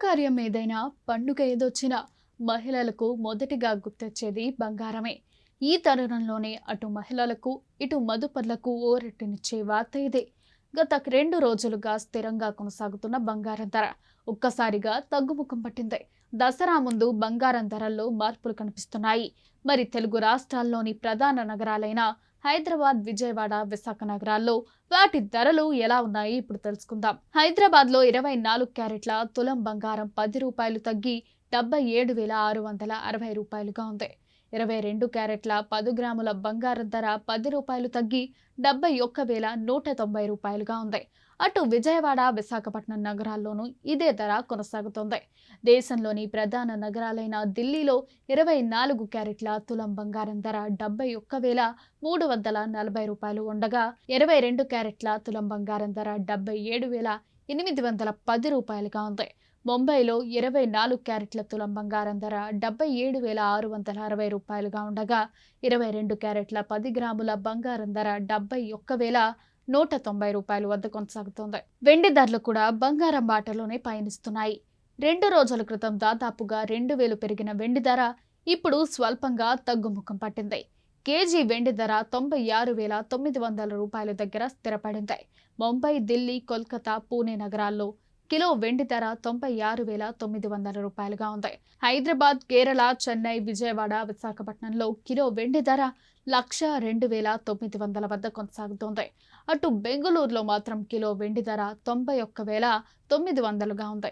శుభకార్యం ఏదైనా పండుగ ఏదొచ్చినా మహిళలకు మొదటిగా గుర్తొచ్చేది బంగారమే. ఈ తరుణంలోనే అటు మహిళలకు ఇటు మదుపర్లకు ఓరెట్టునిచ్చే వార్త ఇదే. గత 2 రోజులుగా స్థిరంగా కొనసాగుతున్న బంగారం ధర ఒక్కసారిగా తగ్గుముఖం పట్టింది. దసరా ముందు బంగారం ధరల్లో మార్పులు కనిపిస్తున్నాయి. మరి తెలుగు రాష్ట్రాల్లోని ప్రధాన నగరాలైన హైదరాబాద్, విజయవాడ, విశాఖ నగరాల్లో వాటి ధరలు ఎలా ఉన్నాయి ఇప్పుడు తెలుసుకుందాం. హైదరాబాద్ లో 24 క్యారెట్ల తులం బంగారం రూ. 10 తగ్గి 77,660 రూపాయలుగా ఉంది. 22 క్యారెట్ల 10 గ్రాముల బంగారం ధర రూ. 10 తగ్గి 71,190 రూపాయలుగా ఉంది. అటు విజయవాడ, విశాఖపట్నం నగరాల్లోనూ ఇదే ధర కొనసాగుతోంది. దేశంలోని ప్రధాన నగరాలైన ఢిల్లీలో 24 క్యారెట్ల తులం బంగారం ధర 71,340 రూపాయలు ఉండగా 22 క్యారెట్ల తులం బంగారం ధర 77,810 రూపాయలుగా ఉంది. ముంబైలో 24 క్యారెట్ల తులం బంగారం ధర 77,660 రూపాయలుగా ఉండగా 22 క్యారెట్ల 10 గ్రాముల బంగారం ధర 71,190 రూపాయల వద్ద కొనసాగుతోంది. వెండి ధరలు కూడా బంగారం బాటలోనే పయనిస్తున్నాయి. 2 రోజుల క్రితం దాదాపుగా 2,000 పెరిగిన వెండి ధర ఇప్పుడు స్వల్పంగా తగ్గుముఖం పట్టింది. కేజీ వెండి ధర 96,900 రూపాయల దగ్గర స్థిరపడింది. ముంబై, ఢిల్లీ, కోల్కతా, పూణే నగరాల్లో కిలో వెండి ధర 96,900 రూపాయలుగా ఉంది. హైదరాబాద్, కేరళ, చెన్నై, విజయవాడ, విశాఖపట్నంలో కిలో వెండి ధర 102,900 వద్ద కొనసాగుతోంది. అటు బెంగళూరులో మాత్రం కిలో వెండి ధర 91,900గా ఉంది.